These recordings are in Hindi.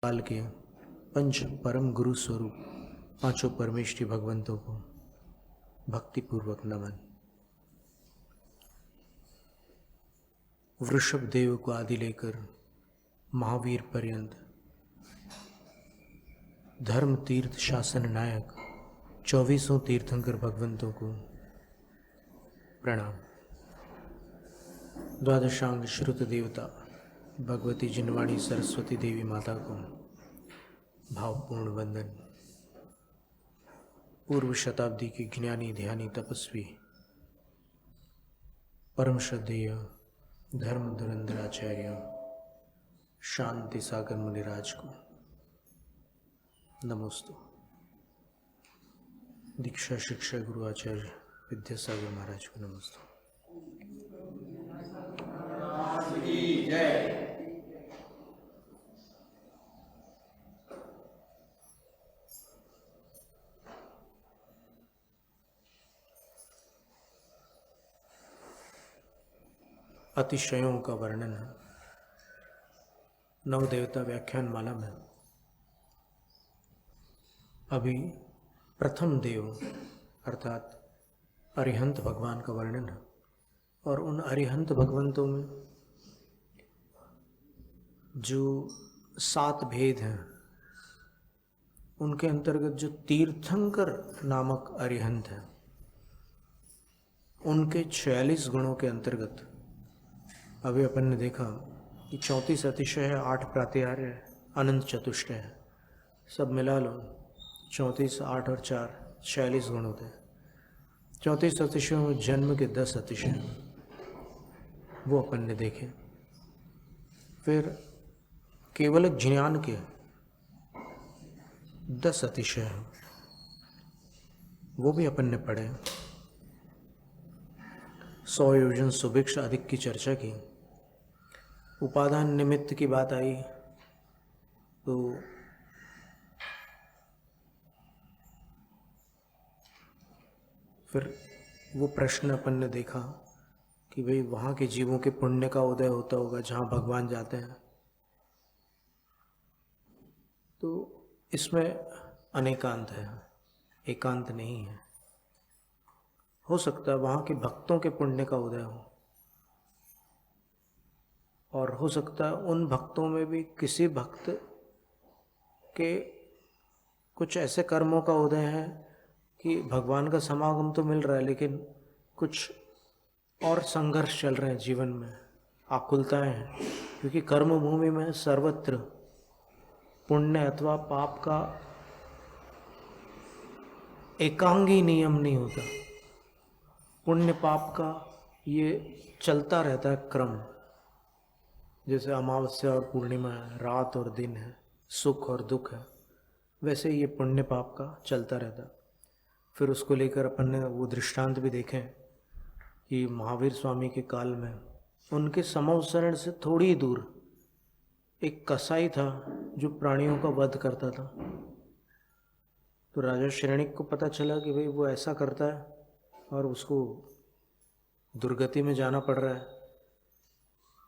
काल के पंच परम गुरु स्वरूप पांचों परमेष्ठी भगवंतों को भक्तिपूर्वक नमन। वृषभ देव को आदि लेकर महावीर पर्यंत धर्म तीर्थ शासन नायक 24 तीर्थंकर भगवंतों को प्रणाम। द्वादशांग श्रुत देवता भगवती जिनवाणी सरस्वती देवी माता को भावपूर्ण वंदन। पूर्व शताब्दी के ज्ञानी ध्यानी तपस्वी परम श्रद्धेय धर्म धुरंधराचार्य शांति सागर मुनिराज को नमोस्तु। दीक्षा शिक्षा गुरु आचार्य विद्यासागर महाराज को नमोस्तु। जय। अतिशयों का वर्णन नवदेवता व्याख्यान माला में अभी प्रथम देव अर्थात अरिहंत भगवान का वर्णन है। और उन अरिहंत भगवंतों में जो 7 भेद हैं उनके अंतर्गत जो तीर्थंकर नामक अरिहंत हैं उनके 46 गुणों के अंतर्गत अभी अपन ने देखा कि 34 अतिशय है, 8 प्रातिहार्य है, अनंत चतुष्टय है। सब मिला लो 34, 8 और 4 46 गुण होते हैं। 34 अतिशयों में जन्म के 10 अतिशय वो अपन ने देखे। फिर केवल ज्ञान के 10 अतिशय हैं, वो भी अपन ने पढ़े। 100 योजन सुभिक्ष अधिक की चर्चा की। उपादान निमित्त की बात आई तो फिर वो प्रश्न अपन ने देखा कि भाई वहाँ के जीवों के पुण्य का उदय होता होगा जहाँ भगवान जाते हैं। तो इसमें अनेकांत है, एकांत नहीं है। हो सकता है वहाँ के भक्तों के पुण्य का उदय हो, और हो सकता है उन भक्तों में भी किसी भक्त के कुछ ऐसे कर्मों का उदय है कि भगवान का समागम तो मिल रहा है लेकिन कुछ और संघर्ष चल रहे हैं जीवन में, आकुलताएं हैं। क्योंकि कर्म भूमि में सर्वत्र पुण्य अथवा पाप का एकांगी नियम नहीं होता। पुण्य पाप का ये चलता रहता है क्रम। जैसे अमावस्या और पूर्णिमा है, रात और दिन है, सुख और दुख है, वैसे ये पुण्य पाप का चलता रहता। फिर उसको लेकर अपन ने वो दृष्टांत भी देखे कि महावीर स्वामी के काल में उनके समवसरण से थोड़ी दूर एक कसाई था जो प्राणियों का वध करता था। तो राजा श्रेणिक को पता चला कि भाई वो ऐसा करता है और उसको दुर्गति में जाना पड़ रहा है,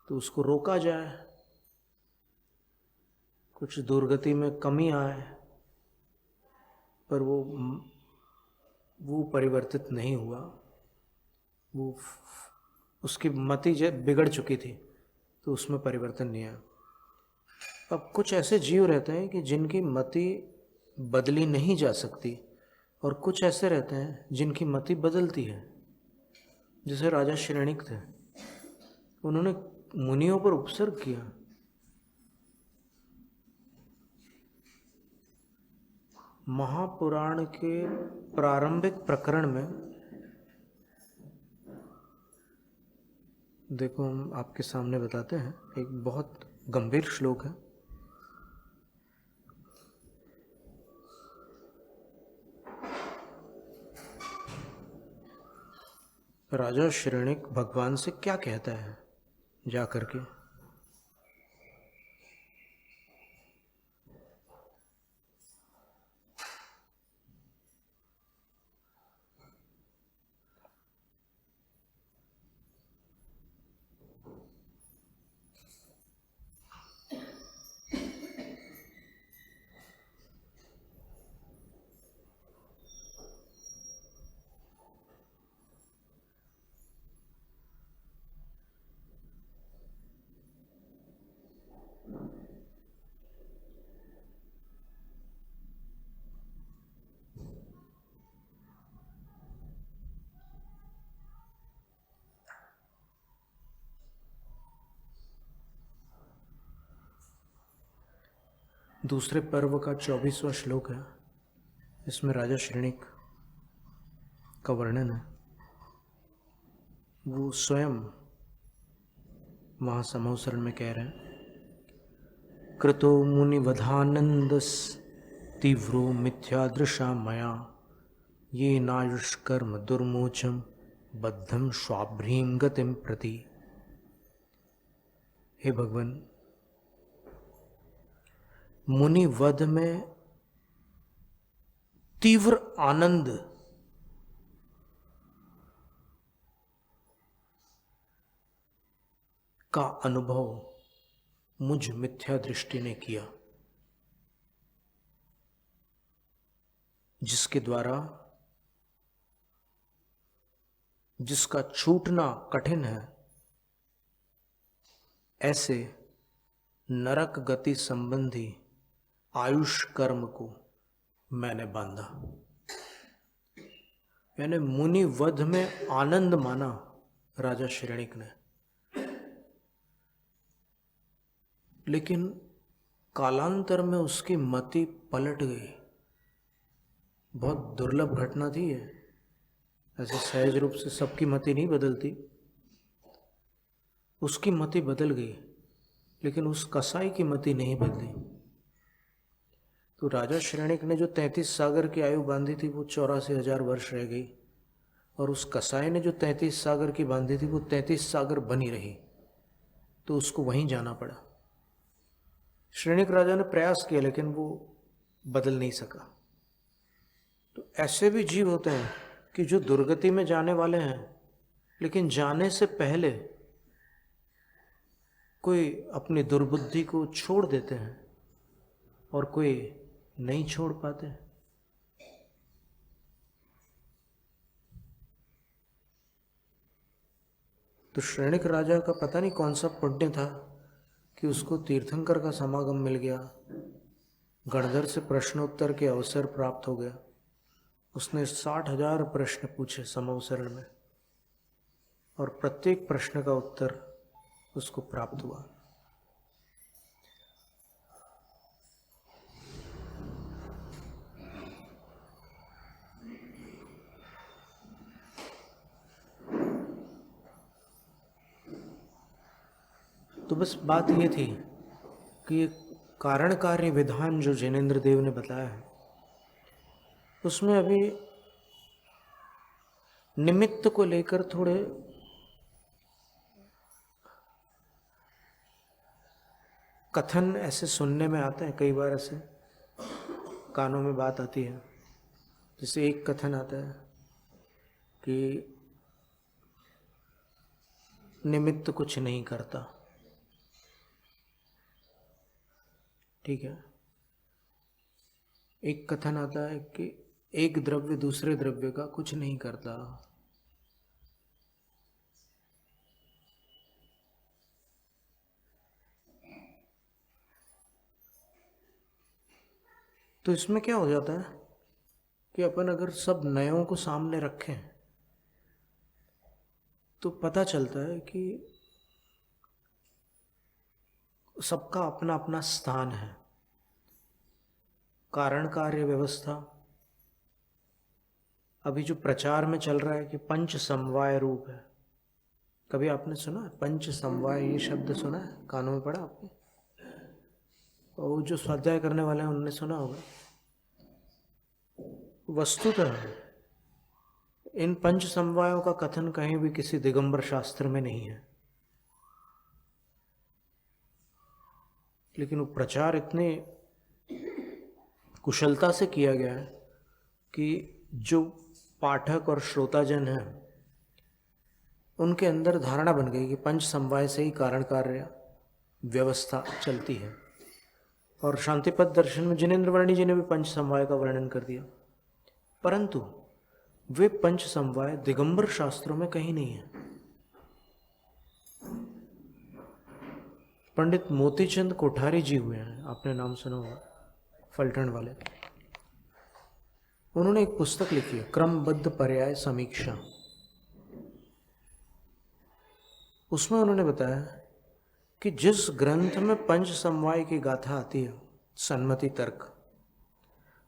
तो उसको रोका जाए, कुछ दुर्गति में कमी आए। पर वो परिवर्तित नहीं हुआ। वो उसकी मति बिगड़ चुकी थी तो उसमें परिवर्तन नहीं आया। अब कुछ ऐसे जीव रहते हैं कि जिनकी मति बदली नहीं जा सकती, और कुछ ऐसे रहते हैं जिनकी मति बदलती है। जैसे राजा श्रेणिक थे, उन्होंने मुनियों पर उपसर्ग किया। महापुराण के प्रारंभिक प्रकरण में देखो, हम आपके सामने बताते हैं, एक बहुत गंभीर श्लोक है। राजा श्रेणिक भगवान से क्या कहता है जा करके? दूसरे पर्व का 24वां श्लोक है। इसमें राजा श्रेणिक का वर्णन है। वो स्वयं वहाँ समवसरण में कह रहे हैं, कृतो मुनिवधानंदस तीव्रो मिथ्यादृशा मया ये नायुष्कर्म दुर्मोचम बद्धम स्वाभ्रीम गतिम प्रति। हे भगवान, मुनि वध में तीव्र आनंद का अनुभव मुझ मिथ्या दृष्टि ने किया, जिसके द्वारा जिसका छूटना कठिन है, ऐसे नरक गति संबंधी आयुष कर्म को मैंने बांधा। यानी मुनि वध में आनंद माना राजा श्रेणिक ने, लेकिन कालांतर में उसकी मति पलट गई। बहुत दुर्लभ घटना थी ये। ऐसे सहज रूप से सबकी मति नहीं बदलती। उसकी मति बदल गई, लेकिन उस कसाई की मति नहीं बदली। तो राजा श्रेणिक ने जो 33 सागर की आयु बांधी थी वो 84,000 वर्ष रह गई, और उस कसाई ने जो 33 सागर की बांधी थी वो 33 सागर बनी रही। तो उसको वहीं जाना पड़ा। श्रेणिक राजा ने प्रयास किया, लेकिन वो बदल नहीं सका। तो ऐसे भी जीव होते हैं कि जो दुर्गति में जाने वाले हैं, लेकिन जाने से पहले कोई अपनी दुर्बुद्धि को छोड़ देते हैं और कोई नहीं छोड़ पाते। तो श्रेणिक राजा का पता नहीं कौन सा पुण्य था कि उसको तीर्थंकर का समागम मिल गया, गणधर से प्रश्नोत्तर के अवसर प्राप्त हो गया। उसने 60,000 प्रश्न पूछे समवसरण में, और प्रत्येक प्रश्न का उत्तर उसको प्राप्त हुआ। तो बस बात ये थी कि ये कारण कार्य विधान जो जैनेन्द्र देव ने बताया है, उसमें अभी निमित्त को लेकर थोड़े कथन ऐसे सुनने में आते हैं। कई बार ऐसे कानों में बात आती है। जैसे एक कथन आता है कि निमित्त कुछ नहीं करता। ठीक है। एक कथन आता है कि एक द्रव्य दूसरे द्रव्य का कुछ नहीं करता। तो इसमें क्या हो जाता है कि अपन अगर सब नयों को सामने रखें तो पता चलता है कि सबका अपना अपना स्थान है। कारण कार्य व्यवस्था अभी जो प्रचार में चल रहा है कि पंच समवाय रूप है। कभी आपने सुना है पंच समवाय? ये शब्द सुना है? कानों में पड़ा आपने? और जो स्वाध्याय करने वाले हैं उन्होंने सुना होगा। वस्तुतः इन पंच समवायों का कथन कहीं भी किसी दिगंबर शास्त्र में नहीं है, लेकिन वो प्रचार इतने कुशलता से किया गया है कि जो पाठक और श्रोताजन हैं उनके अंदर धारणा बन गई कि पंच समवाय से ही कारण कार्य व्यवस्था चलती है। और शांतिपद दर्शन में जिनेन्द्र वर्णी जी ने भी पंच समवाय का वर्णन कर दिया, परंतु वे पंच समवाय दिगंबर शास्त्रों में कहीं नहीं है। पंडित मोतीचंद कोठारी जी हुए हैं, आपने नाम सुना होगा, फलटण वाले। उन्होंने एक पुस्तक लिखी है, क्रमबद्ध पर्याय समीक्षा। उसमें उन्होंने बताया कि जिस ग्रंथ में पंच समवाय की गाथा आती है सन्मति तर्क,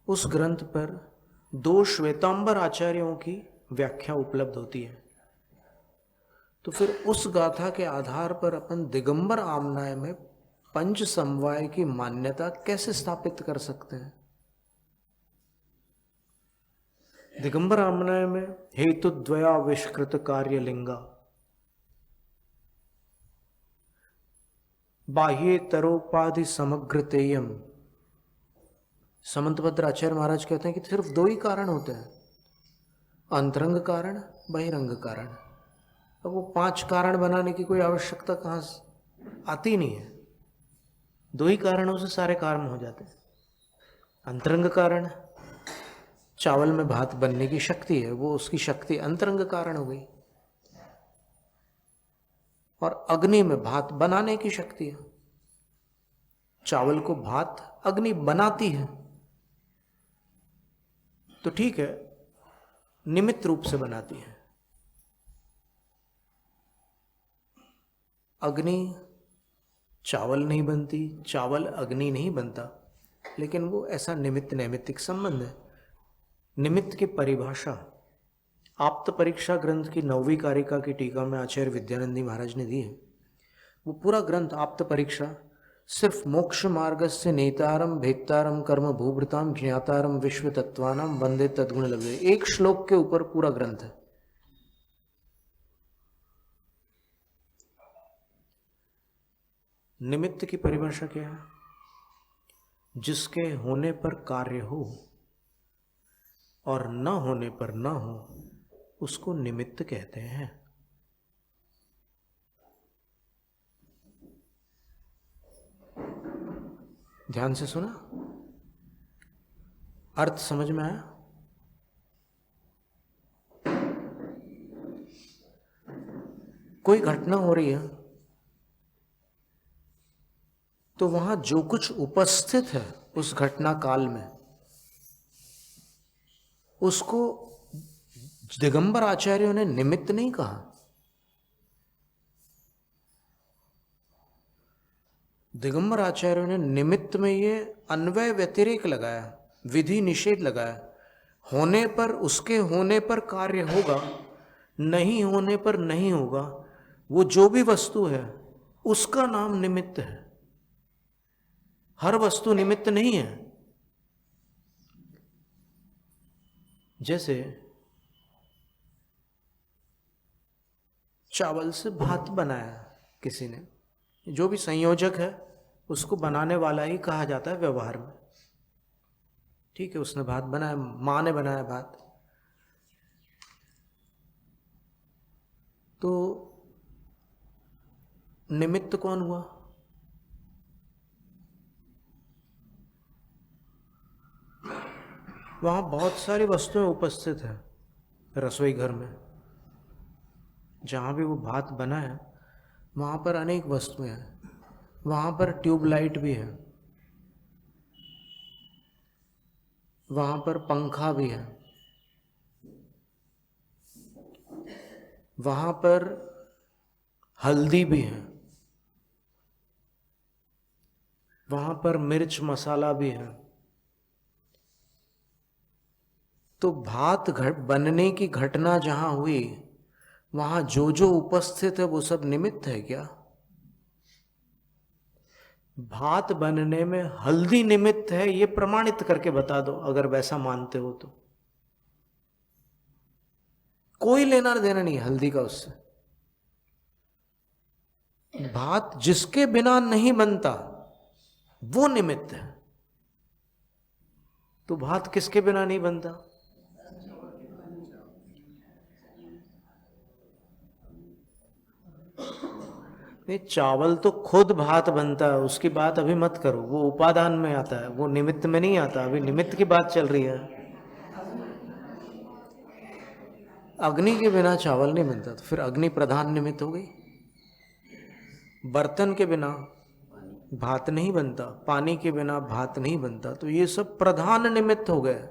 उस ग्रंथ पर 2 श्वेतांबर आचार्यों की व्याख्या उपलब्ध होती है। तो फिर उस गाथा के आधार पर अपन दिगंबर आमनाय में पंच समवाय की मान्यता कैसे स्थापित कर सकते हैं? दिगंबर आमनाय में हेतु द्वयाविष्कृत कार्य लिंगा बाह्ये तरोपाधि समग्रतेयम। समंतभद्र आचार्य महाराज कहते हैं कि सिर्फ 2 ही कारण होते हैं, अंतरंग कारण, बहिरंग कारण। अब वो 5 कारण बनाने की कोई आवश्यकता कहाँ आती नहीं है। 2 ही कारणों से सारे काम हो जाते हैं। अंतरंग कारण, चावल में भात बनने की शक्ति है, वो उसकी शक्ति अंतरंग कारण हो गई। और अग्नि में भात बनाने की शक्ति है, चावल को भात अग्नि बनाती है। तो ठीक है, निमित्त रूप से बनाती है। अग्नि चावल नहीं बनती, चावल अग्नि नहीं बनता, लेकिन वो ऐसा निमित्त नैमित्तिक संबंध है। निमित्त की परिभाषा आप्त परीक्षा ग्रंथ की 9वीं कारिका की टीका में आचार्य विद्यानंदी महाराज ने दी है। वो पूरा ग्रंथ आप्त परीक्षा सिर्फ मोक्ष मार्गस्य नेतारम भेत्तारम कर्म भूभृताम ज्ञातारम विश्व तत्वानाम वंदे तद्गुण लभ्ये, एक श्लोक के ऊपर पूरा ग्रंथ है। निमित्त की परिभाषा क्या है? जिसके होने पर कार्य हो और न होने पर न हो, उसको निमित्त कहते हैं। ध्यान से सुना, अर्थ समझ में आया? कोई घटना हो रही है तो वहां जो कुछ उपस्थित है उस घटना काल में, उसको दिगंबर आचार्यों ने निमित्त नहीं कहा। दिगंबर आचार्यों ने निमित्त में ये अन्वय व्यतिरेक लगाया, विधि निषेध लगाया। होने पर, उसके होने पर कार्य होगा, नहीं होने पर नहीं होगा। वो जो भी वस्तु है उसका नाम निमित्त है। हर वस्तु निमित्त नहीं है। जैसे चावल से भात बनाया किसी ने, जो भी संयोजक है उसको बनाने वाला ही कहा जाता है व्यवहार में। ठीक है, उसने भात बनाया, मां ने बनाया भात, तो निमित्त कौन हुआ? वहां बहुत सारी वस्तुएं उपस्थित है रसोई घर में। जहां भी वो भात बना है वहां पर अनेक वस्तुएं हैं। वहां पर ट्यूबलाइट भी है, वहां पर पंखा भी है, वहां पर हल्दी भी है, वहां पर मिर्च मसाला भी है। तो भात बनने की घटना जहां हुई वहां जो जो उपस्थित है वो सब निमित्त है क्या? भात बनने में हल्दी निमित्त है, ये प्रमाणित करके बता दो अगर वैसा मानते हो तो। कोई लेना देना नहीं हल्दी का उससे। भात जिसके बिना नहीं बनता वो निमित्त है। तो भात किसके बिना नहीं बनता? नहीं, चावल तो खुद भात बनता है, उसकी बात अभी मत करो, वो उपादान में आता है, वो निमित्त में नहीं आता। अभी निमित्त की बात चल रही है। अग्नि के बिना चावल नहीं बनता, तो फिर अग्नि प्रधान निमित्त हो गई। बर्तन के बिना भात नहीं बनता, पानी के बिना भात नहीं बनता, तो ये सब प्रधान निमित्त हो गए।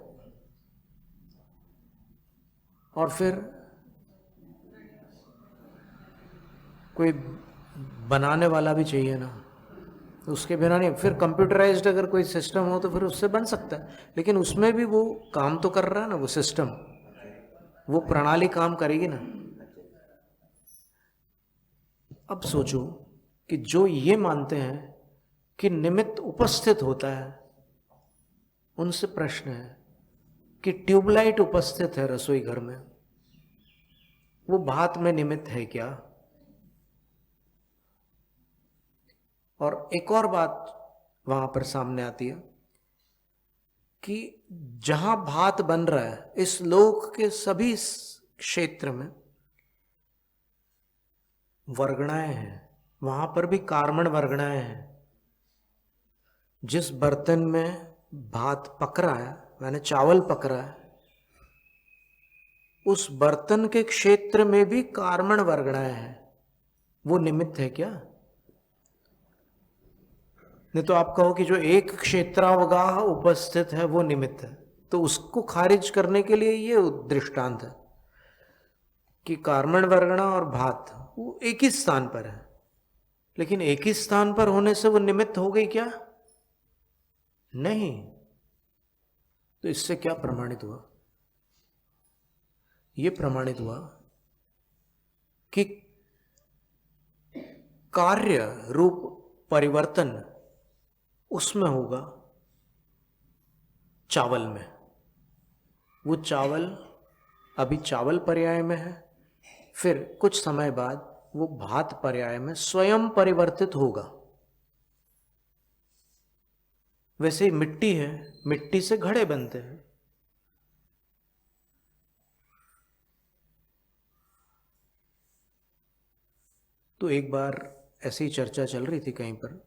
और फिर कोई बनाने वाला भी चाहिए ना। उसके बिना नहीं। फिर कंप्यूटराइज्ड अगर कोई सिस्टम हो तो फिर उससे बन सकता है, लेकिन उसमें भी वो काम तो कर रहा है ना, वो सिस्टम, वो प्रणाली काम करेगी ना। अब सोचो कि जो ये मानते हैं कि निमित्त उपस्थित होता है, उनसे प्रश्न है कि ट्यूबलाइट उपस्थित है रसोई घर में, वो भात में निमित्त है क्या? और एक और बात वहां पर सामने आती है कि जहां भात बन रहा है, इस लोक के सभी क्षेत्र में वर्गणाएं हैं, वहां पर भी कार्मण वर्गणाएं हैं। जिस बर्तन में भात पक रहा है, मैंने चावल पक रहा है, उस बर्तन के क्षेत्र में भी कार्मण वर्गणाएं हैं। वो निमित्त है क्या? नहीं तो आप कहो कि जो एक क्षेत्रावगाह उपस्थित है वो निमित्त है, तो उसको खारिज करने के लिए ये दृष्टांत है कि कार्मण वर्गणा और भात वो एक ही स्थान पर है, लेकिन एक ही स्थान पर होने से वो निमित्त हो गई क्या? नहीं। तो इससे क्या प्रमाणित हुआ? ये प्रमाणित हुआ कि कार्य रूप परिवर्तन उसमें होगा चावल में। वो चावल अभी चावल पर्याय में है, फिर कुछ समय बाद वो भात पर्याय में स्वयं परिवर्तित होगा। वैसे ही मिट्टी है, मिट्टी से घड़े बनते हैं। तो एक बार ऐसी चर्चा चल रही थी कहीं पर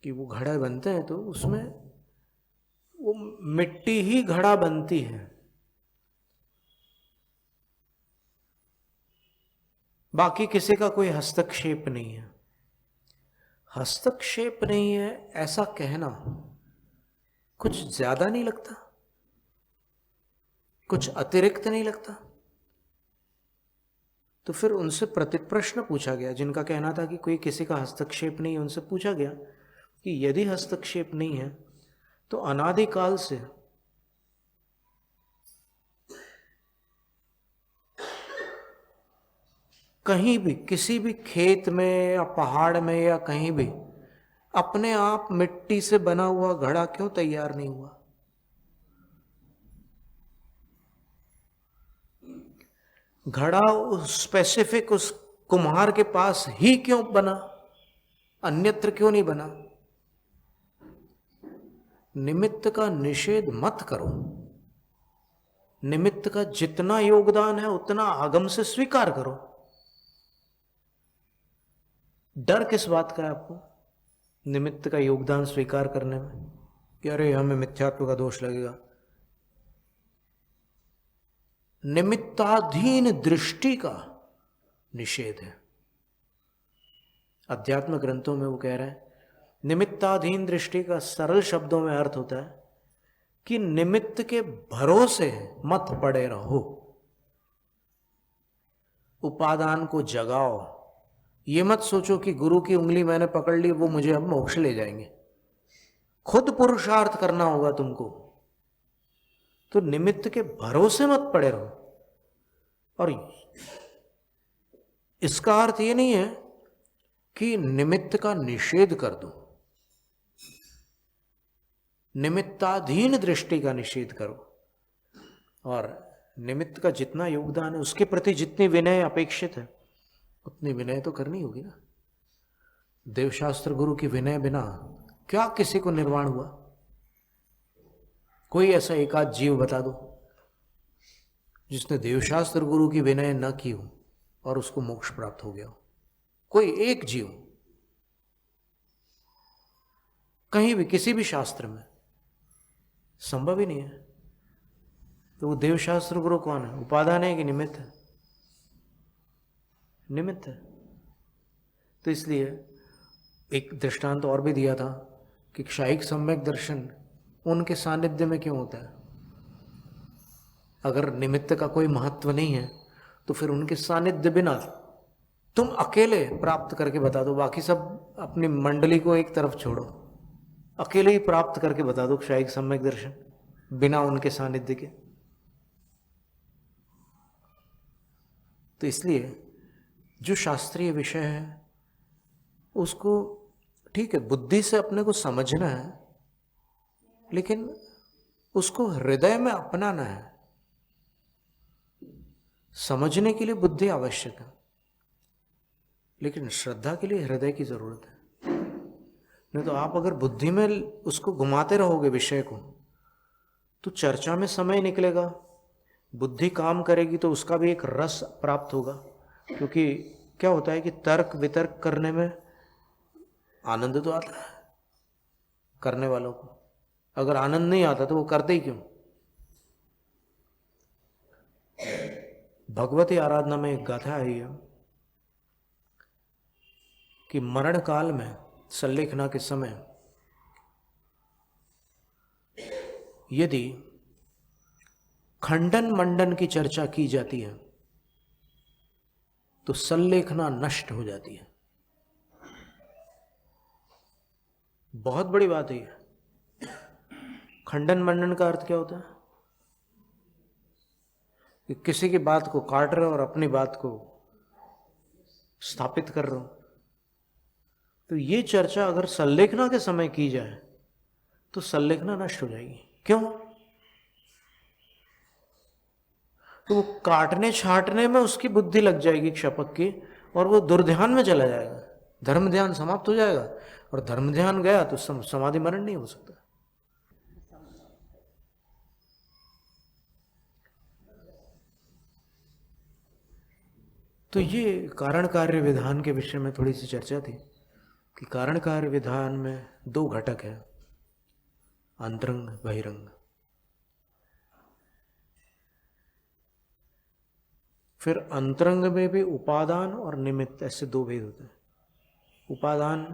कि वो घड़ा बनते हैं तो उसमें वो मिट्टी ही घड़ा बनती है, बाकी किसी का कोई हस्तक्षेप नहीं है। हस्तक्षेप नहीं है ऐसा कहना कुछ ज्यादा नहीं लगता? कुछ अतिरिक्त नहीं लगता? तो फिर उनसे प्रतिप्रश्न पूछा गया, जिनका कहना था कि कोई किसी का हस्तक्षेप नहीं है, उनसे पूछा गया कि यदि हस्तक्षेप नहीं है तो अनादिकाल से कहीं भी किसी भी खेत में या पहाड़ में या कहीं भी अपने आप मिट्टी से बना हुआ घड़ा क्यों तैयार नहीं हुआ? घड़ा उस स्पेसिफिक उस कुम्हार के पास ही क्यों बना, अन्यत्र क्यों नहीं बना? निमित्त का निषेध मत करो। निमित्त का जितना योगदान है उतना आगम से स्वीकार करो। डर किस बात का है आपको निमित्त का योगदान स्वीकार करने में कि अरे हमें मिथ्यात्व का दोष लगेगा? निमित्ताधीन दृष्टि का निषेध है। अध्यात्म ग्रंथों में वो कह रहे हैं निमित्ताधीन दृष्टि का सरल शब्दों में अर्थ होता है कि निमित्त के भरोसे मत पड़े रहो, उपादान को जगाओ। ये मत सोचो कि गुरु की उंगली मैंने पकड़ ली, वो मुझे अब मोक्ष ले जाएंगे। खुद पुरुषार्थ करना होगा तुमको। तो निमित्त के भरोसे मत पड़े रहो। और इसका अर्थ ये नहीं है कि निमित्त का निषेध कर दो, निमित्ताधीन दृष्टि का निषेध करो। और निमित्त का जितना योगदान है उसके प्रति जितनी विनय अपेक्षित है उतनी विनय तो करनी होगी ना। देवशास्त्र गुरु की विनय बिना क्या किसी को निर्वाण हुआ? कोई ऐसा एकाध जीव बता दो जिसने देवशास्त्र गुरु की विनय न की हो और उसको मोक्ष प्राप्त हो गया हो। कोई एक जीव कहीं भी किसी भी शास्त्र में संभव ही नहीं है। तो वो देवशास्त्र गुरु कौन है? उपादान है कि निमित्त है? निमित्त है। तो इसलिए एक दृष्टांत और भी दिया था कि क्षायिक सम्यक दर्शन उनके सानिध्य में क्यों होता है? अगर निमित्त का कोई महत्व नहीं है तो फिर उनके सानिध्य बिना तुम अकेले प्राप्त करके बता दो, बाकी सब अपनी मंडली को एक तरफ छोड़ो, अकेले ही प्राप्त करके बता दो क्षायिक सम्यक दर्शन बिना उनके सानिध्य के। तो इसलिए जो शास्त्रीय विषय है उसको ठीक है बुद्धि से अपने को समझना है, लेकिन उसको हृदय में अपनाना है। समझने के लिए बुद्धि आवश्यक है, लेकिन श्रद्धा के लिए हृदय की जरूरत है। नहीं तो आप अगर बुद्धि में उसको घुमाते रहोगे विषय को, तो चर्चा में समय निकलेगा, बुद्धि काम करेगी तो उसका भी एक रस प्राप्त होगा। क्योंकि क्या होता है कि तर्क वितर्क करने में आनंद तो आता है करने वालों को, अगर आनंद नहीं आता तो वो करते ही क्यों। भगवती आराधना में एक गाथा आई है कि मरण काल में संलेखना के समय यदि खंडन मंडन की चर्चा की जाती है तो संलेखना नष्ट हो जाती है। बहुत बड़ी बात है ये। खंडन मंडन का अर्थ क्या होता है कि किसी की बात को काट रहे हो और अपनी बात को स्थापित कर रहे हो। तो ये चर्चा अगर संलेखना के समय की जाए तो संलेखना नष्ट हो जाएगी। क्यों? तो वो काटने छाटने में उसकी बुद्धि लग जाएगी क्षपक की, और वो दुर्ध्यान में चला जाएगा, धर्म ध्यान समाप्त हो जाएगा, और धर्म ध्यान गया तो समाधि मरण नहीं हो सकता। तो ये कारण कार्य विधान के विषय में थोड़ी सी चर्चा थी कि कारण कार्य विधान में दो घटक है, अंतरंग बहिरंग। फिर अंतरंग में भी उपादान और निमित्त, ऐसे दो भेद होते हैं। उपादान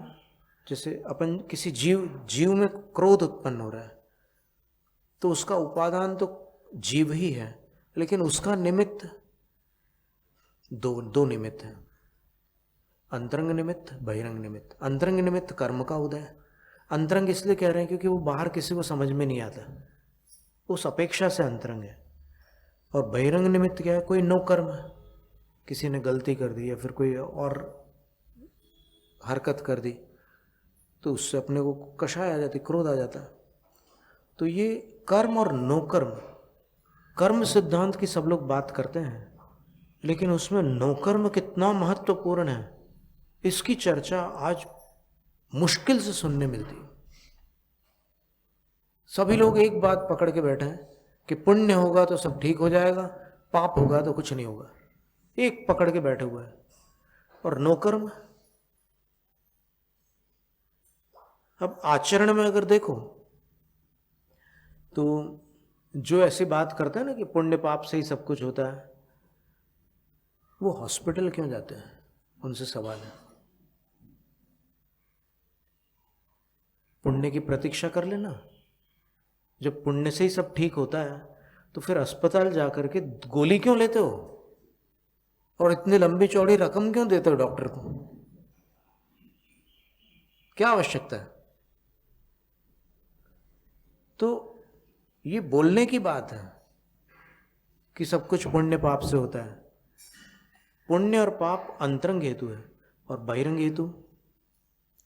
जैसे अपन किसी जीव में क्रोध उत्पन्न हो रहा है तो उसका उपादान तो जीव ही है, लेकिन उसका निमित्त दो निमित्त है, अंतरंग निमित्त बहिरंग निमित्त। अंतरंग निमित्त कर्म का उदय। अंतरंग इसलिए कह रहे हैं क्योंकि वो बाहर किसी को समझ में नहीं आता, उस अपेक्षा से अंतरंग है। और बहिरंग निमित्त क्या है? कोई नो कर्म, किसी ने गलती कर दी या फिर कोई और हरकत कर दी तो उससे अपने को कषाय आ जाती, क्रोध आ जाता है। तो ये कर्म और नो कर्म, कर्म सिद्धांत की सब लोग बात करते हैं, लेकिन उसमें नो कर्म कितना महत्वपूर्ण है इसकी चर्चा आज मुश्किल से सुनने मिलती है। सभी लोग एक बात पकड़ के बैठे हैं कि पुण्य होगा तो सब ठीक हो जाएगा, पाप होगा तो कुछ नहीं होगा, एक पकड़ के बैठे हुए हैं। और नो कर्म, अब आचरण में अगर देखो तो जो ऐसी बात करते हैं ना कि पुण्य पाप से ही सब कुछ होता है, वो हॉस्पिटल क्यों जाते हैं? उनसे सवाल है। पुण्य की प्रतीक्षा कर लेना, जब पुण्य से ही सब ठीक होता है तो फिर अस्पताल जाकर के गोली क्यों लेते हो और इतनी लंबी चौड़ी रकम क्यों देते हो डॉक्टर को? क्या आवश्यकता है? तो ये बोलने की बात है कि सब कुछ पुण्य पाप से होता है। पुण्य और पाप अंतरंग हेतु है, और बहिरंग हेतु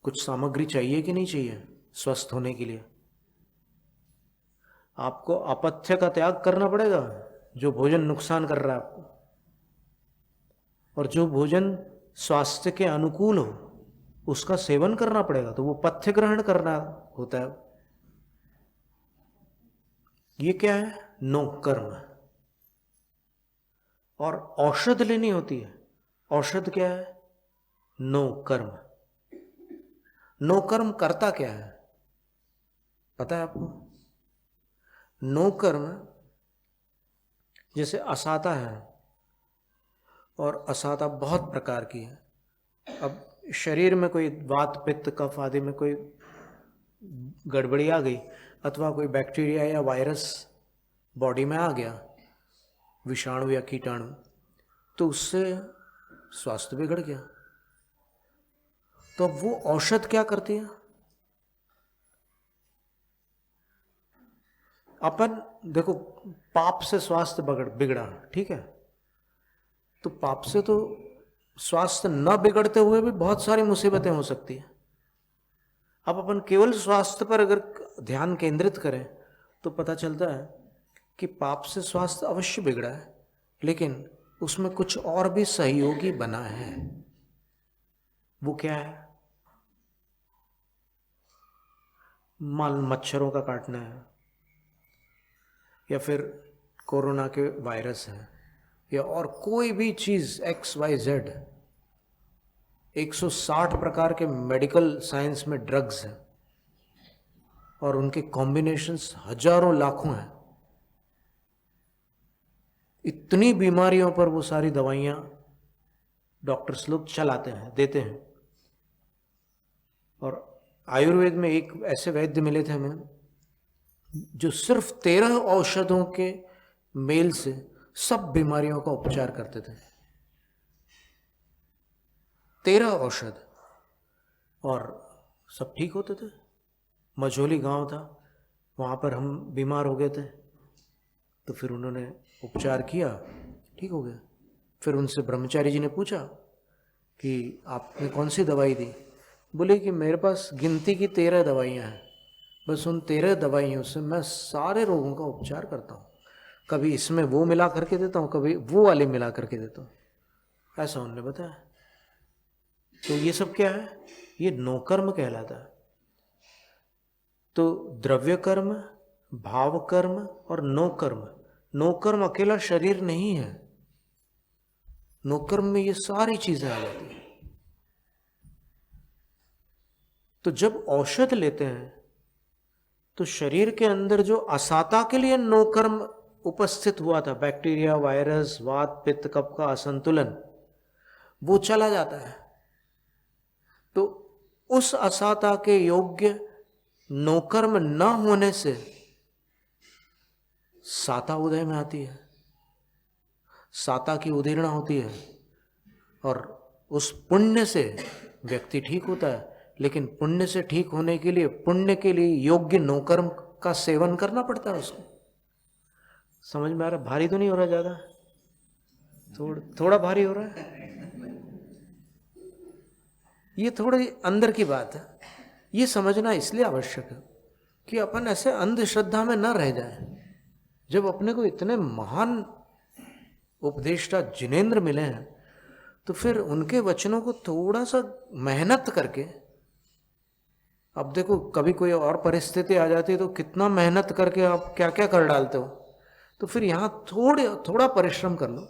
कुछ सामग्री चाहिए कि नहीं चाहिए स्वस्थ होने के लिए? आपको अपथ्य का त्याग करना पड़ेगा, जो भोजन नुकसान कर रहा है आपको, और जो भोजन स्वास्थ्य के अनुकूल हो उसका सेवन करना पड़ेगा, तो वो पथ्य ग्रहण करना होता है। ये क्या है? नो कर्म। और औषध लेनी होती है, औषध क्या है? नो कर्म। नो कर्म करता क्या है पता है आपको? नो कर्म जैसे असाता है, और असाता बहुत प्रकार की है। अब शरीर में कोई वात पित्त कफ आदि में कोई गड़बड़ी आ गई, अथवा कोई बैक्टीरिया या वायरस बॉडी में आ गया, विषाणु या कीटाणु, तो उससे स्वास्थ्य बिगड़ गया। तो अब वो औषध क्या करती है? अपन देखो, पाप से स्वास्थ्य बिगड़ा, ठीक है, तो पाप से तो स्वास्थ्य न बिगड़ते हुए भी बहुत सारी मुसीबतें हो सकती है। अब अपन केवल स्वास्थ्य पर अगर ध्यान केंद्रित करें तो पता चलता है कि पाप से स्वास्थ्य अवश्य बिगड़ा है, लेकिन उसमें कुछ और भी सहयोगी बना है। वो क्या है? मान मच्छरों का काटना है, या फिर कोरोना के वायरस है, या और कोई भी चीज XYZ, 160 प्रकार के मेडिकल साइंस में ड्रग्स हैं और उनके कॉम्बिनेशंस हजारों लाखों हैं। इतनी बीमारियों पर वो सारी दवाइयां डॉक्टर्स लोग चलाते हैं, देते हैं। और आयुर्वेद में एक ऐसे वैद्य मिले थे हमें जो सिर्फ 13 औषधों के मेल से सब बीमारियों का उपचार करते थे। 13 औषध, और सब ठीक होते थे। मझोली गांव था, वहां पर हम बीमार हो गए थे, तो फिर उन्होंने उपचार किया, ठीक हो गया। फिर उनसे ब्रह्मचारी जी ने पूछा कि आपने कौन सी दवाई दी? बोले कि मेरे पास गिनती की 13 दवाइयाँ हैं, बस उन 13 दवाइयों से मैं सारे रोगों का उपचार करता हूँ। कभी इसमें वो मिला करके देता हूँ, कभी वो वाले मिला करके देता हूँ, ऐसा उन्होंने बताया। तो ये सब क्या है? ये नोकर्म कहलाता है। तो द्रव्य कर्म, भाव कर्म और नोकर्म। नोकर्म अकेला शरीर नहीं है, नोकर्म में ये सारी चीजें आ जाती हैं। तो जब औषध लेते हैं तो शरीर के अंदर जो असाता के लिए नोकर्म उपस्थित हुआ था, बैक्टीरिया, वायरस, वात, पित्त, कफ का असंतुलन, वो चला जाता है। तो उस असाता के योग्य नोकर्म न होने से साता उदय में आती है, साता की उदीर्णा होती है, और उस पुण्य से व्यक्ति ठीक होता है। लेकिन पुण्य से ठीक होने के लिए, पुण्य के लिए योग्य नोकर्म का सेवन करना पड़ता है उसको। समझ में आ रहा? भारी तो नहीं हो रहा ज्यादा? थोड़ा भारी हो रहा है। ये थोड़ी अंदर की बात है, ये समझना इसलिए आवश्यक है कि अपन ऐसे अंधश्रद्धा में न रह जाए। जब अपने को इतने महान उपदेष्टा जिनेंद्र मिले हैं, तो फिर उनके वचनों को थोड़ा सा मेहनत करके, अब देखो कभी कोई और परिस्थिति आ जाती है तो कितना मेहनत करके आप क्या क्या कर डालते हो, तो फिर यहाँ थोड़ा परिश्रम कर लो।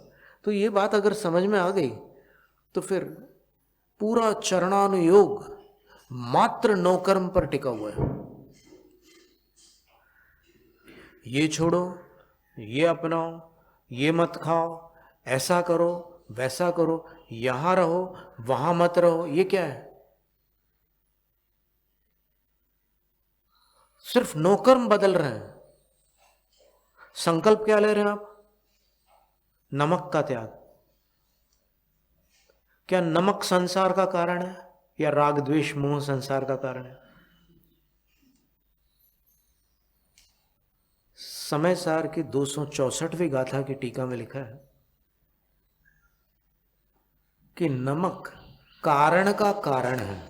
तो ये बात अगर समझ में आ गई तो फिर पूरा चरणानुयोग मात्र नौकर्म पर टिका हुआ है। ये छोड़ो, ये अपनाओ, ये मत खाओ, ऐसा करो, वैसा करो, यहां रहो, वहां मत रहो, ये क्या है? सिर्फ नौकर्म बदल रहे हैं। संकल्प क्या ले रहे हैं आप? नमक का त्याग। क्या नमक संसार का कारण है, या राग द्वेष मोह संसार का कारण है? समय सार की 264वीं गाथा की टीका में लिखा है कि नमक कारण का कारण है।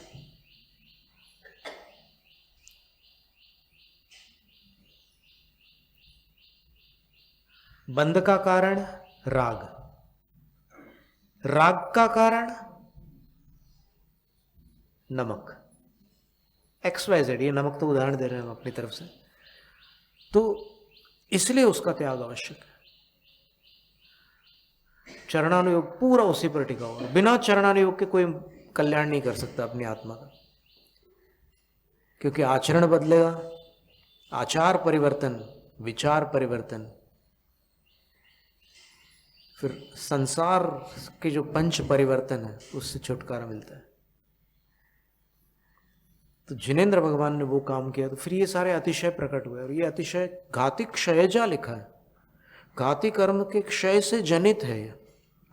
बंध का कारण राग, राग का कारण नमक। XYZ, ये नमक तो उदाहरण दे रहे हैं हम अपनी तरफ से, तो इसलिए उसका त्याग आवश्यक है। चरणानुयोग पूरा उसी पर टिका हुआ। बिना चरणानुयोग के कोई कल्याण नहीं कर सकता अपनी आत्मा का, क्योंकि आचरण बदलेगा, आचार परिवर्तन, विचार परिवर्तन, फिर संसार के जो पंच परिवर्तन है उससे छुटकारा मिलता है। तो जिनेंद्र भगवान ने वो काम किया, तो फिर ये सारे अतिशय प्रकट हुए। और ये अतिशय घाती क्षयजा लिखा है, घाती कर्म के क्षय से जनित है ये।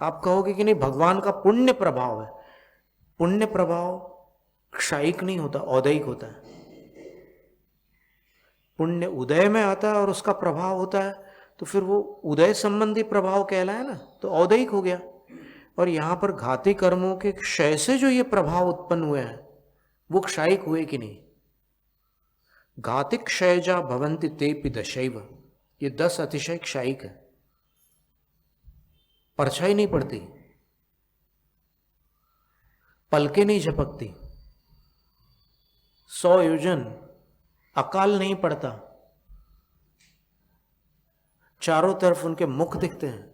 आप कहोगे कि नहीं भगवान का पुण्य प्रभाव है। पुण्य प्रभाव क्षयिक नहीं होता, औदैहिक होता है। पुण्य उदय में आता है और उसका प्रभाव होता है, तो फिर वो उदय संबंधी प्रभाव कहलाए ना, तो औदैहिक हो गया। और यहां पर घाती कर्मों के क्षय से जो ये प्रभाव उत्पन्न हुए हैं वो क्षयिक हुए कि नहीं। घातिक क्षयजा भवंति तेपि दशैव, ये 10 अतिशय क्षयिक है, परछाई नहीं पड़ती, पलके नहीं झपकती, 100 योजन अकाल नहीं पड़ता, चारों तरफ उनके मुख दिखते हैं।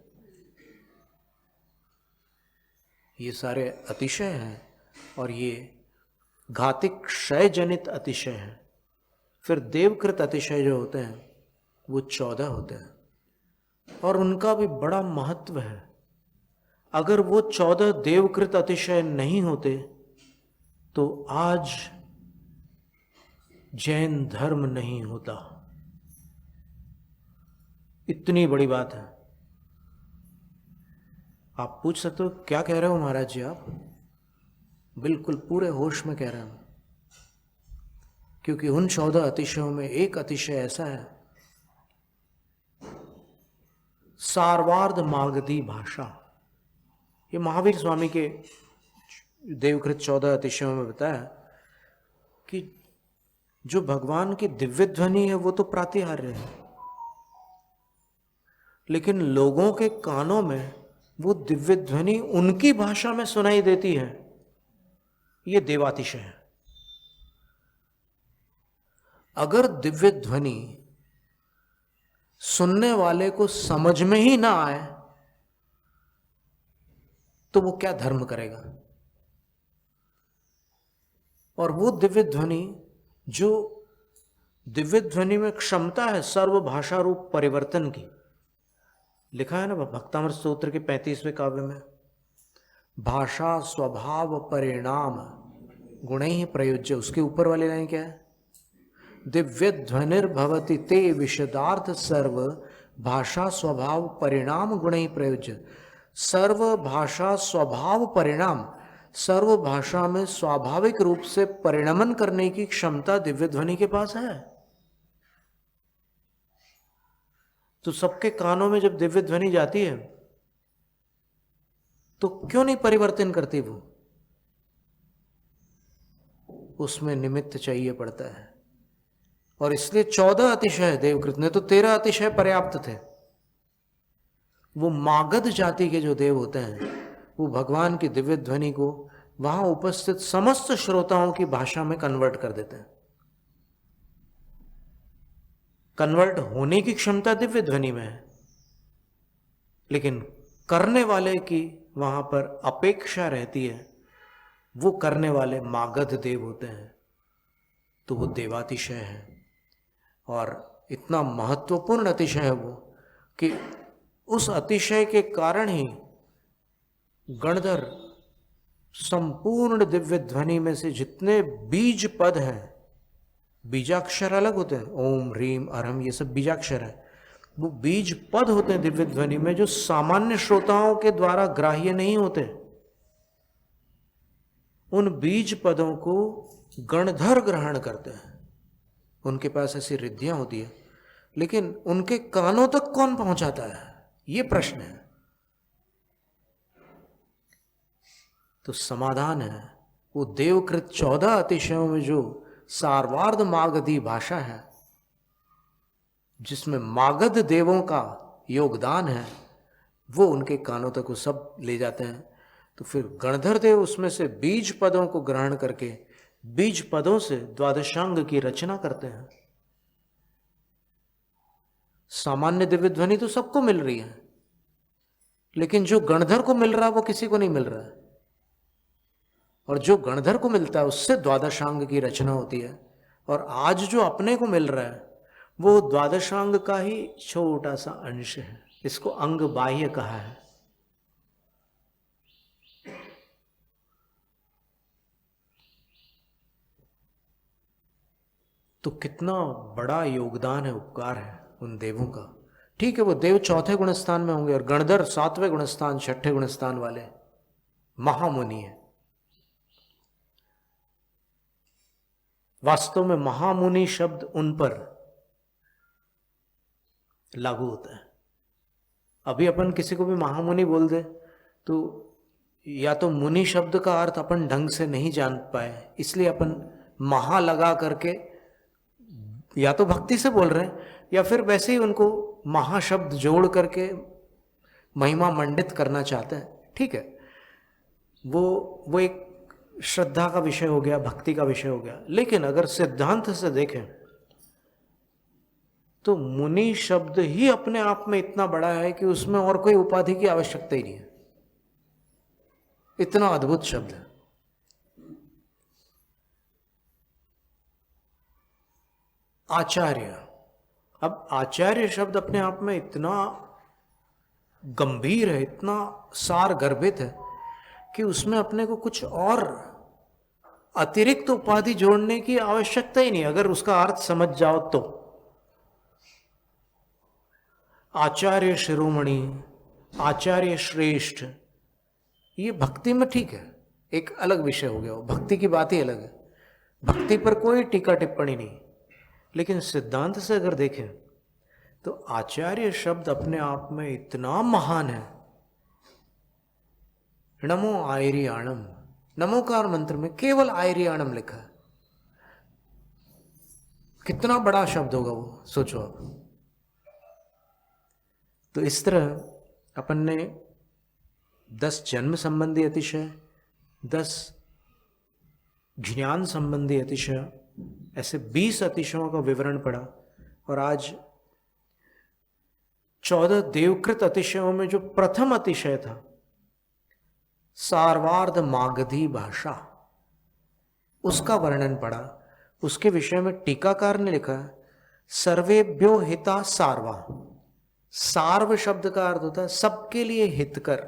ये सारे अतिशय हैं और ये घातिक क्षय जनित अतिशय हैं। फिर देवकृत अतिशय जो होते हैं वो 14 होते हैं और उनका भी बड़ा महत्व है। अगर वो 14 देवकृत अतिशय नहीं होते तो आज जैन धर्म नहीं होता। इतनी बड़ी बात है। आप पूछ सकते हो क्या कह रहे हो महाराज जी आप? बिल्कुल पूरे होश में कह रहे हैं, क्योंकि उन 14 अतिशयों में एक अतिशय ऐसा है, सारवार्ध मागधी भाषा। ये महावीर स्वामी के देवकृत 14 अतिशयों में बताया कि जो भगवान की दिव्य ध्वनि है वो तो प्रातिहार्य है, लेकिन लोगों के कानों में वो दिव्य ध्वनि उनकी भाषा में सुनाई देती है, ये देवातिशय है। अगर दिव्य ध्वनि सुनने वाले को समझ में ही ना आए तो वो क्या धर्म करेगा? और वो दिव्य ध्वनि, जो दिव्य ध्वनि में क्षमता है सर्व भाषा रूप परिवर्तन की, लिखा है ना भक्तामृत स्तोत्र के 35वें काव्य में, भाषा स्वभाव परिणाम गुणैः प्रयुज्य। उसके ऊपर वाली लाइन क्या है? दिव्य ध्वनिर्भवति ते विशदार्थ सर्व भाषा स्वभाव परिणाम गुणैः प्रयुज्य। सर्व भाषा स्वभाव परिणाम, सर्व भाषा में स्वाभाविक रूप से परिणमन करने की क्षमता दिव्य ध्वनि के पास है। तो सबके कानों में जब दिव्य ध्वनि जाती है तो क्यों नहीं परिवर्तन करती वो? उसमें निमित्त चाहिए पड़ता है। और इसलिए 14 अतिशय देवकृत ने, तो 13 अतिशय पर्याप्त थे। वो मागध जाति के जो देव होते हैं वो भगवान की दिव्य ध्वनि को वहां उपस्थित समस्त श्रोताओं की भाषा में कन्वर्ट कर देते हैं। कन्वर्ट होने की क्षमता दिव्य ध्वनि में है, लेकिन करने वाले की वहां पर अपेक्षा रहती है। वो करने वाले मागध देव होते हैं, तो वो देवातिशय है। और इतना महत्वपूर्ण अतिशय है वो कि उस अतिशय के कारण ही गणधर संपूर्ण दिव्य ध्वनि में से जितने बीज पद हैं, बीजाक्षर अलग होते हैं, ओम ह्रीम अरहम ये सब बीजाक्षर है, वो बीज पद होते हैं दिव्य ध्वनि में जो सामान्य श्रोताओं के द्वारा ग्राह्य नहीं होते। उन बीज पदों को गणधर ग्रहण करते हैं, उनके पास ऐसी रिद्धियां होती है, लेकिन उनके कानों तक कौन पहुंचाता है, ये प्रश्न है। तो समाधान है वो देवकृत 14 अतिशयों में जो सारवार्ध मागधी भाषा है, जिसमें मागध देवों का योगदान है, वो उनके कानों तक वो सब ले जाते हैं। तो फिर गणधर देव उसमें से बीज पदों को ग्रहण करके बीज पदों से द्वादशांग की रचना करते हैं। सामान्य दिव्य ध्वनि तो सबको मिल रही है, लेकिन जो गणधर को मिल रहा है वो किसी को नहीं मिल रहा है, और जो गणधर को मिलता है उससे द्वादशांग की रचना होती है। और आज जो अपने को मिल रहा है वो द्वादशांग का ही छोटा सा अंश है, इसको अंग बाह्य कहा है। तो कितना बड़ा योगदान है, उपकार है उन देवों का ठीक है, वो देव चौथे गुणस्थान में होंगे और गणधर सातवें गुणस्थान छठे गुणस्थान वाले महामुनि है। वास्तव में महामुनि शब्द उन पर लागू होता है। अभी अपन किसी को भी महामुनि बोल दे तो या तो मुनि शब्द का अर्थ अपन ढंग से नहीं जान पाए, इसलिए अपन महा लगा करके या तो भक्ति से बोल रहे हैं या फिर वैसे ही उनको महाशब्द जोड़ करके महिमा मंडित करना चाहते हैं। ठीक है, वो एक श्रद्धा का विषय हो गया, भक्ति का विषय हो गया। लेकिन अगर सिद्धांत से देखें तो मुनि शब्द ही अपने आप में इतना बड़ा है कि उसमें और कोई उपाधि की आवश्यकता ही नहीं है। इतना अद्भुत शब्द है। आचार्य, अब आचार्य शब्द अपने आप में इतना गंभीर है, इतना सार गर्भित है कि उसमें अपने को कुछ और अतिरिक्त उपाधि जोड़ने की आवश्यकता ही नहीं, अगर उसका अर्थ समझ जाओ तो। आचार्य शिरोमणि, आचार्य श्रेष्ठ, ये भक्ति में ठीक है, एक अलग विषय हो गया, भक्ति की बात ही अलग है, भक्ति पर कोई टीका टिप्पणी नहीं। लेकिन सिद्धांत से अगर देखें तो आचार्य शब्द अपने आप में इतना महान है। नमो आयरियाणम, नमोकार मंत्र में केवल आयरियाणम लिखा है। कितना बड़ा शब्द होगा वो, सोचो आप। तो इस तरह अपन ने 10 जन्म संबंधी अतिशय, 10 ज्ञान संबंधी अतिशय, ऐसे 20 अतिशयों का विवरण पढ़ा। और आज 14 देवकृत अतिशयों में जो प्रथम अतिशय था, सार्वार्ध मागधी भाषा, उसका वर्णन पढ़ा। उसके विषय में टीकाकार ने लिखा है, सर्वेभ्यो हिता सार्वा। सार्व शब्द का अर्थ होता है सबके लिए हितकर।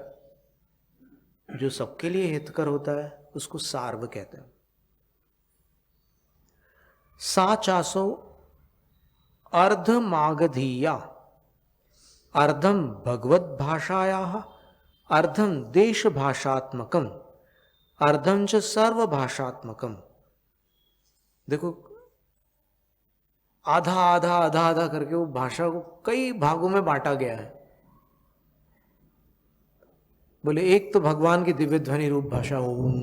जो सबके लिए हितकर होता है उसको सार्व कहते हैं। सा चासो अर्ध मागधीया, अर्धम भगवत भाषाया, अर्धम देश भाषात्मकम, अर्धम च सर्व भाषात्मकम। देखो, आधा आधा आधा आधा करके वो भाषा को कई भागों में बांटा गया है। बोले एक तो भगवान की दिव्य ध्वनि रूप भाषा ओम,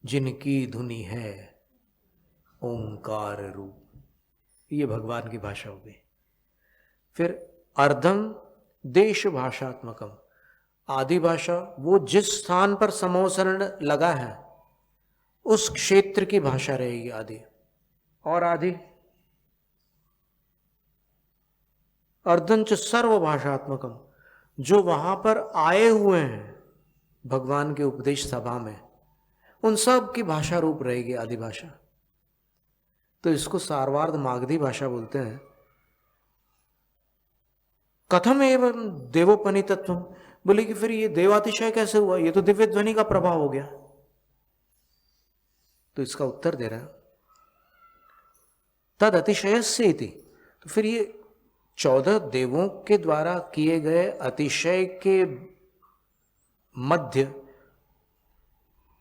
जिनकी धुनी है ओंकार रूप, ये भगवान की भाषा हो गई। फिर अर्धम देश भाषात्मकम, आदि भाषा वो जिस स्थान पर समोसरण लगा है उस क्षेत्र की भाषा रहेगी आदि। और आदि अर्धंच सर्व भाषात्मकम, जो वहां पर आए हुए हैं भगवान के उपदेश सभा में, उन सब की भाषा रूप रहेगी आदि भाषा। तो इसको सार्वार्ध मागधी भाषा बोलते हैं। कथम एवं देवोपनितत्व, बोले कि फिर ये देवातिशय कैसे हुआ, ये तो दिव्य ध्वनि का प्रभाव हो गया। तो इसका उत्तर दे रहा है, तद अतिशयस्य इति। तो फिर ये 14 देवों के द्वारा किए गए अतिशय के मध्य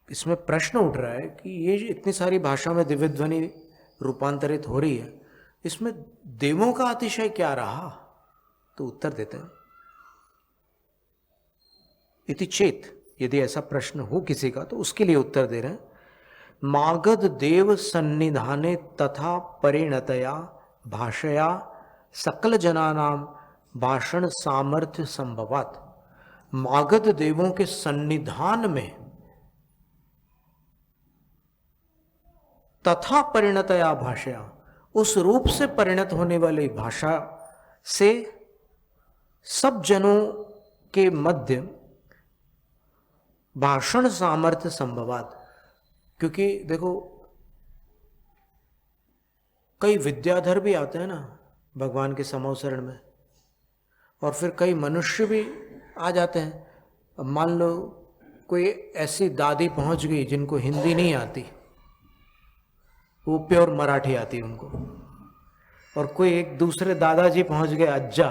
इसमें प्रश्न उठ रहा है कि ये इतनी सारी भाषा में दिव्य ध्वनि रूपांतरित हो रही है, इसमें देवों का अतिशय क्या रहा। तो उत्तर देते हैं, इति चेत, यदि ऐसा प्रश्न हो किसी का तो उसके लिए उत्तर दे रहे हैं, मागध देव सन्निधाने तथा परिणतया भाषया सकल जनानाम भाषण सामर्थ्य संभवात। मागध देवों के सन्निधान में तथा परिणतया भाषया, उस रूप से परिणत होने वाली भाषा से सब जनों के मध्य भाषण सामर्थ्य संभवात। क्योंकि देखो, कई विद्याधर भी आते हैं ना भगवान के समोसरण में, और फिर कई मनुष्य भी आ जाते हैं। अब मान लो कोई ऐसी दादी पहुंच गई जिनको हिंदी नहीं आती, वो प्योर मराठी आती है उनको, और कोई एक दूसरे दादाजी पहुंच गए अज्जा,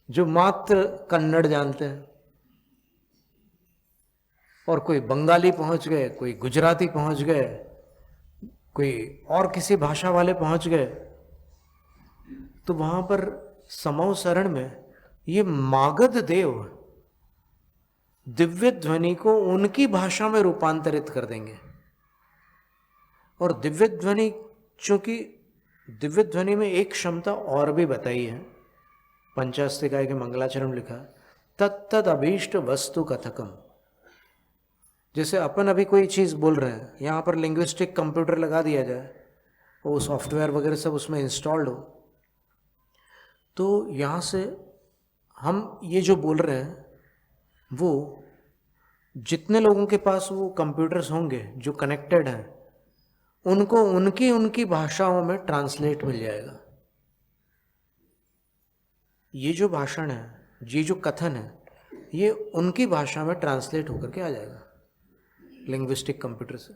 जो मात्र कन्नड़ जानते हैं, और कोई बंगाली पहुंच गए, कोई गुजराती पहुंच गए, कोई और किसी भाषा वाले पहुंच गए। तो वहां पर समव शरण में ये मागध देव दिव्य ध्वनि को उनकी भाषा में रूपांतरित कर देंगे। और दिव्य ध्वनि, चूंकि दिव्य ध्वनि में एक क्षमता और भी बताई है, पंचास्तिकाय के मंगलाचरण में लिखा, तत्तद अभीष्ट वस्तु कथकम। जैसे अपन अभी कोई चीज़ बोल रहे हैं, यहाँ पर लिंग्विस्टिक कंप्यूटर लगा दिया जाए, वो सॉफ्टवेयर वगैरह सब उसमें इंस्टॉल्ड हो, तो यहाँ से हम ये जो बोल रहे हैं वो जितने लोगों के पास वो कंप्यूटर्स होंगे जो कनेक्टेड हैं, उनको उनकी उनकी भाषाओं में ट्रांसलेट मिल जाएगा। ये जो भाषण है, ये जो कथन है, ये उनकी भाषा में ट्रांसलेट होकर के आ जाएगा लिंग्विस्टिक कंप्यूटर से।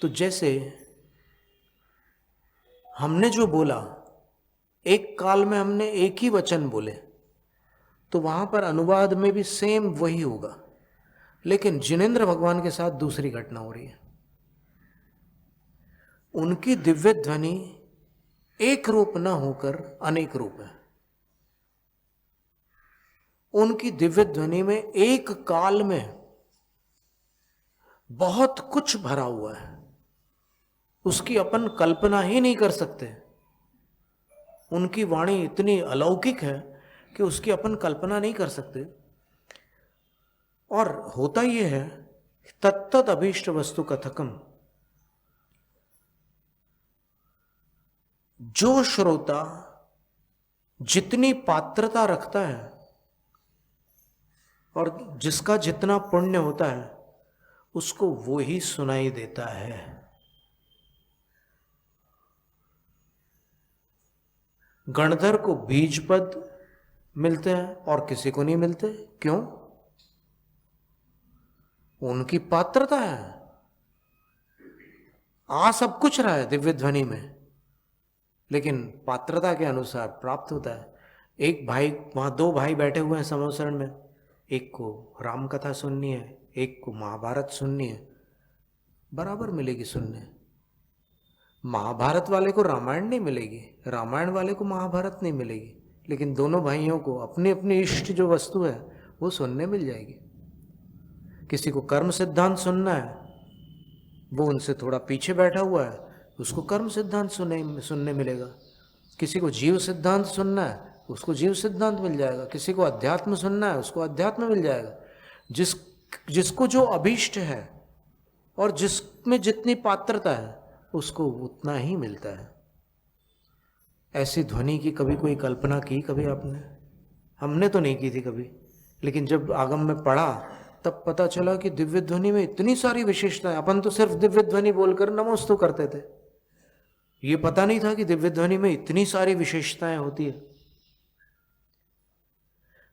तो जैसे हमने जो बोला, एक काल में हमने एक ही वचन बोले, तो वहां पर अनुवाद में भी सेम वही होगा, लेकिन जिनेंद्र भगवान के साथ दूसरी घटना हो रही है। उनकी दिव्य ध्वनि एक रूप न होकर अनेक रूप है। उनकी दिव्य ध्वनि में एक काल में बहुत कुछ भरा हुआ है, उसकी अपन कल्पना ही नहीं कर सकते। उनकी वाणी इतनी अलौकिक है कि उसकी अपन कल्पना नहीं कर सकते। और होता यह है, तत्तद अभीष्ट वस्तु कथकम, जो श्रोता जितनी पात्रता रखता है और जिसका जितना पुण्य होता है, उसको वो ही सुनाई देता है। गणधर को बीज पद मिलते हैं और किसी को नहीं मिलते। क्यों? उनकी पात्रता है। आ सब कुछ रहा है दिव्य ध्वनि में, लेकिन पात्रता के अनुसार प्राप्त होता है। एक भाई, वहां दो भाई बैठे हुए हैं समोसरण में, एक को राम कथा सुननी है, एक को महाभारत सुननी है, बराबर मिलेगी सुनने। महाभारत वाले को रामायण नहीं मिलेगी, रामायण वाले को महाभारत नहीं मिलेगी, लेकिन दोनों भाइयों को अपनी अपनी इष्ट जो वस्तु है वो सुनने मिल जाएगी। किसी को कर्म सिद्धांत सुनना है, वो उनसे थोड़ा पीछे बैठा हुआ है, उसको कर्म सिद्धांत सुनने मिलेगा। किसी को जीव सिद्धांत सुनना है, उसको जीव सिद्धांत मिल जाएगा। किसी को अध्यात्म सुनना है, उसको अध्यात्म मिल जाएगा। जिसको जो अभीष्ट है और जिसमें जितनी पात्रता है, उसको उतना ही मिलता है। ऐसी ध्वनि की कभी कोई कल्पना की कभी आपने? हमने तो नहीं की थी कभी, लेकिन जब आगम में पढ़ा तब पता चला कि दिव्य ध्वनि में इतनी सारी विशेषताएं। अपन तो सिर्फ दिव्य ध्वनि बोलकर नमोस्तु करते थे, ये पता नहीं था कि दिव्य ध्वनि में इतनी सारी विशेषताएं होती है।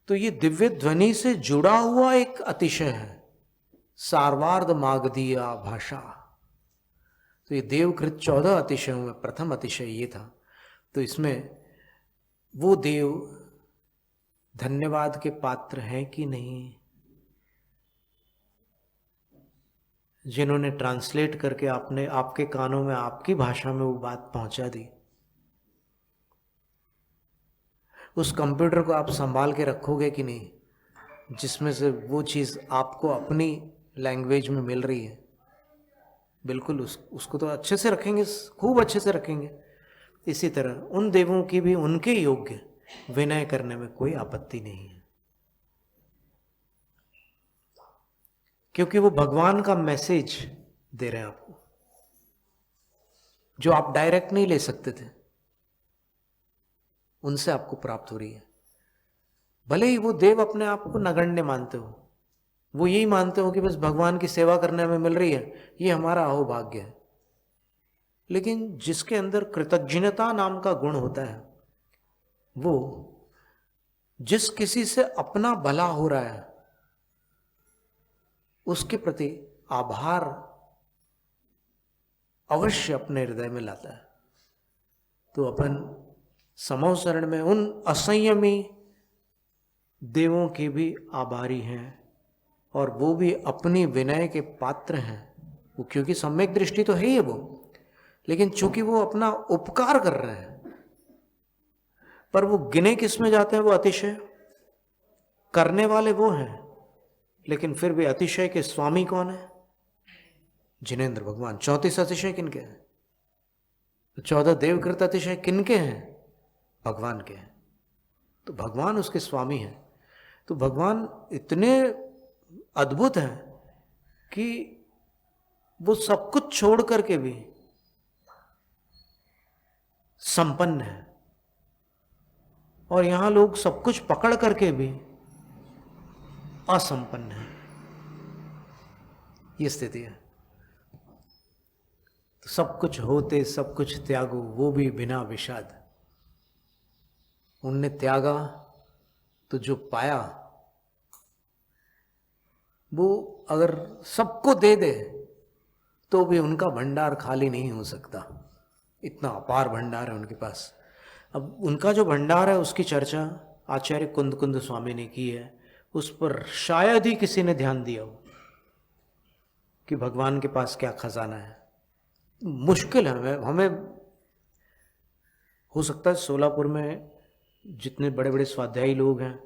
तो ये दिव्य ध्वनि से जुड़ा हुआ एक अतिशय है, सार्वार्ध मागधीया भाषा। तो ये देवकृत 14 अतिशयों में प्रथम अतिशय ये था। तो इसमें वो देव धन्यवाद के पात्र हैं कि नहीं, जिन्होंने ट्रांसलेट करके आपने आपके कानों में आपकी भाषा में वो बात पहुंचा दी। उस कंप्यूटर को आप संभाल के रखोगे कि नहीं, जिसमें से वो चीज़ आपको अपनी लैंग्वेज में मिल रही है? बिल्कुल उसको तो अच्छे से रखेंगे, खूब अच्छे से रखेंगे। इसी तरह उन देवों की भी उनके योग्य विनय करने में कोई आपत्ति नहीं है, क्योंकि वो भगवान का मैसेज दे रहे हैं आपको, जो आप डायरेक्ट नहीं ले सकते थे, उनसे आपको प्राप्त हो रही है। भले ही वो देव अपने आप को नगण्य मानते हो, वो यही मानते हो कि बस भगवान की सेवा करने में मिल रही है, ये हमारा अहोभाग्य है, लेकिन जिसके अंदर कृतज्ञता नाम का गुण होता है, वो जिस किसी से अपना भला हो रहा है उसके प्रति आभार अवश्य अपने हृदय में लाता है। तो अपन समूह शरण में उन असंयमी देवों के भी आभारी हैं और वो भी अपनी विनय के पात्र हैं। वो क्योंकि सम्यक दृष्टि तो है ही वो, लेकिन चूंकि वो अपना उपकार कर रहे हैं, पर वो गिने किस में जाते हैं? वो अतिशय करने वाले वो हैं, लेकिन फिर भी अतिशय के स्वामी कौन है? जिनेंद्र भगवान। 34 अतिशय किनके हैं? 14 देवकृत अतिशय किनके हैं? भगवान के हैं। तो भगवान उसके स्वामी हैं। तो भगवान इतने अद्भुत हैं कि वो सब कुछ छोड़ करके भी संपन्न है, और यहां लोग सब कुछ पकड़ करके भी असंपन्न है। ये स्थिति है। तो सब कुछ होते सब कुछ त्यागो, वो भी बिना विषाद। उनने त्यागा तो जो पाया वो अगर सबको दे दे तो भी उनका भंडार खाली नहीं हो सकता। इतना अपार भंडार है उनके पास। अब उनका जो भंडार है उसकी चर्चा आचार्य कुंद कुंद स्वामी ने की है। उस पर शायद ही किसी ने ध्यान दिया हो कि भगवान के पास क्या खजाना है। मुश्किल है। हमें हो सकता है सोलापुर में जितने बड़े बड़े स्वाध्यायी लोग हैं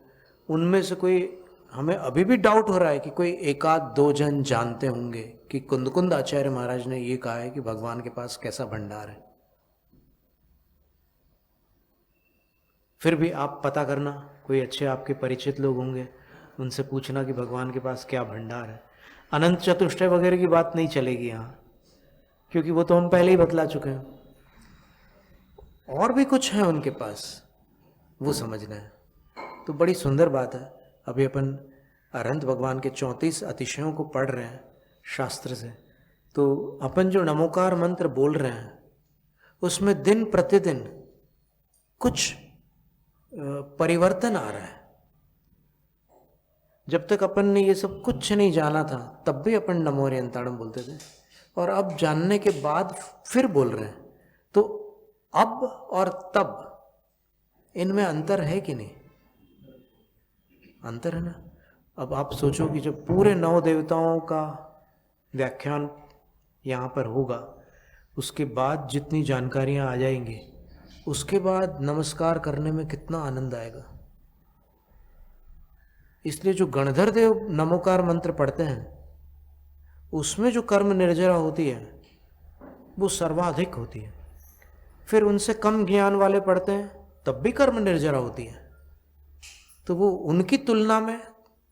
उनमें से कोई, हमें अभी भी डाउट हो रहा है कि कोई एक आध दो जन जानते होंगे कि कुंद कुंद आचार्य महाराज ने ये कहा है कि भगवान के पास कैसा भंडार है। फिर भी आप पता करना, कोई अच्छे आपके परिचित लोग होंगे, उनसे पूछना कि भगवान के पास क्या भंडार है। अनंत चतुष्टय वगैरह की बात नहीं चलेगी यहाँ, क्योंकि वो तो हम पहले ही बतला चुके हैं। और भी कुछ है उनके पास, वो समझना है। तो बड़ी सुंदर बात है। अभी अपन अरहंत भगवान के 34 अतिशयों को पढ़ रहे हैं शास्त्र से। तो अपन जो नमोकार मंत्र बोल रहे हैं उसमें दिन प्रतिदिन कुछ परिवर्तन आ रहा है। जब तक अपन ने ये सब कुछ नहीं जाना था तब भी अपन नमो हरियंताणम बोलते थे, और अब जानने के बाद फिर बोल रहे हैं। तो अब और तब इनमें अंतर है कि नहीं? अंतर है ना। अब आप सोचो कि जब पूरे 9 देवताओं का व्याख्यान यहाँ पर होगा, उसके बाद जितनी जानकारियाँ आ जाएंगी, उसके बाद नमस्कार करने में कितना आनंद आएगा। इसलिए जो गणधर देव नमोकार मंत्र पढ़ते हैं उसमें जो कर्म निर्जरा होती है वो सर्वाधिक होती है। फिर उनसे कम ज्ञान वाले पढ़ते हैं तब भी कर्म निर्जरा होती है। तो वो उनकी तुलना में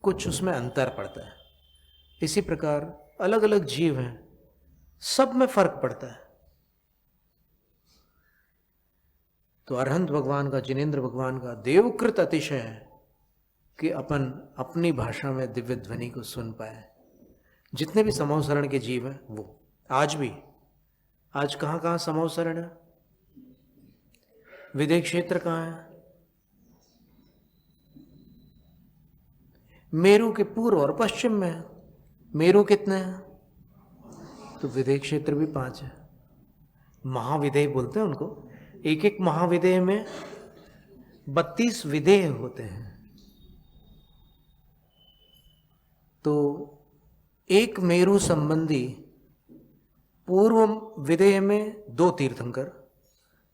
कुछ उसमें अंतर पड़ता है। इसी प्रकार अलग अलग जीव हैं, सब में फर्क पड़ता है। तो अरहंत भगवान का, जिनेंद्र भगवान का देवकृत अतिशय है कि अपन अपनी भाषा में दिव्य ध्वनि को सुन पाए। जितने भी समूह शरण के जीव हैं वो आज भी, आज कहाँ कहाँ समूह शरण है? विदेह क्षेत्र कहाँ है? मेरू के पूर्व और पश्चिम में है। मेरू कितने हैं? तो विदेह क्षेत्र भी 5 है। महाविदेह बोलते हैं उनको। एक एक महाविदेह में 32 विदेह होते हैं। तो एक मेरू संबंधी पूर्व विदेह में 2 तीर्थंकर,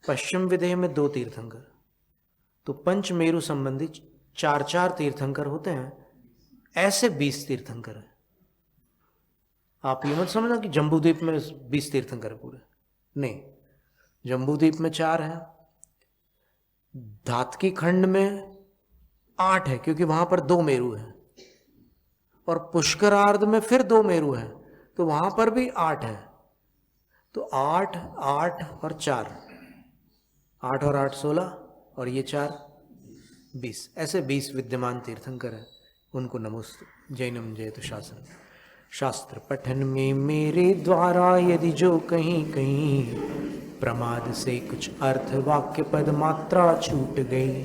पश्चिम विदेह में 2 तीर्थंकर, तो पंच मेरू संबंधी 4 तीर्थंकर होते हैं। ऐसे 20 तीर्थंकर हैं। आप ये मत समझना कि जम्बूद्वीप में 20 तीर्थंकर पूरे, नहीं। जम्बूद्वीप में 4 हैं, धातकी खंड में 8 है क्योंकि वहां पर 2 मेरू हैं, और पुष्करार्ध में फिर 2 मेरू हैं, तो वहां पर भी 8 है। तो 8, 8 और 4, 8 और 8 16, और ये 4 20, ऐसे 20 विद्यमान तीर्थंकर हैं। उनको नमोस्तु। जैनम जयतु शास्त्र। शास्त्र पठन में मेरे द्वारा यदि जो कहीं कहीं प्रमाद से कुछ अर्थ वाक्य पद मात्रा छूट गई,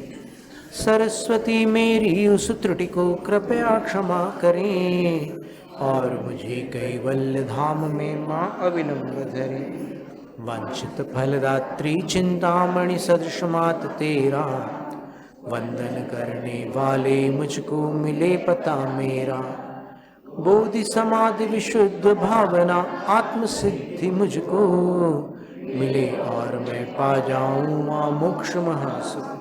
सरस्वती मेरी उस त्रुटि को कृपया क्षमा करें। और मुझे कैवल्य धाम में माँ अविलंब धरे। वंचित फलदात्री चिंतामणि सदृश मात तेरा, वंदन करने वाले मुझको मिले पता मेरा। बोधि समाधि विशुद्ध भावना आत्म सिद्धि मुझको मिले, और मैं पा जाऊं वहाँ मोक्ष महासुख।